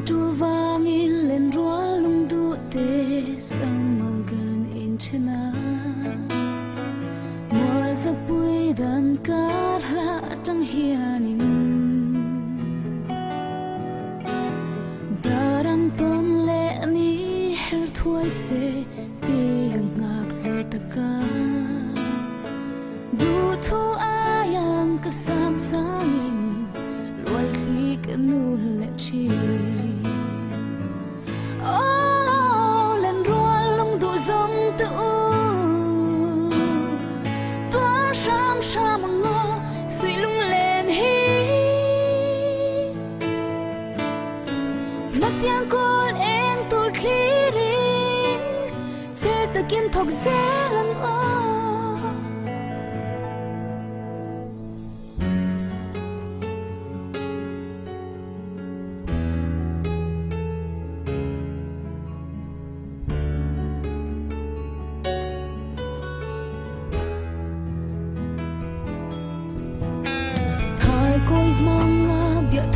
tu vangin len rual lung du te samagan in chena mual za pui dan kar la tang hianin darang ton le ni her thuai se ti ngak le taka du thu ayang kasam sangin loi khi kanu le chi oh len rual lung du zong tu tua sham sham ngo suy lung len hi matiang kol eng tu klirin chel takin thok zelan o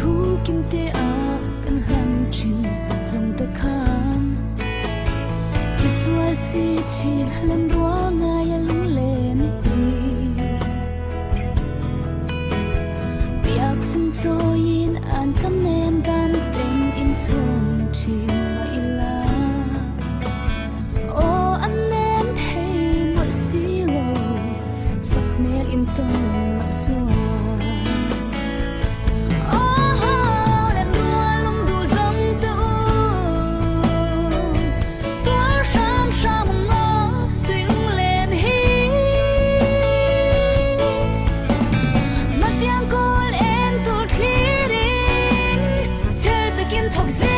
thu kim te a kan hlam chin zong ta khan iswal si chi len ro nga ya lung len ti piak sim cho yin an kan nen dam ten in chon chi ma ila o an nen thei mo si lo sak mer in ton so talk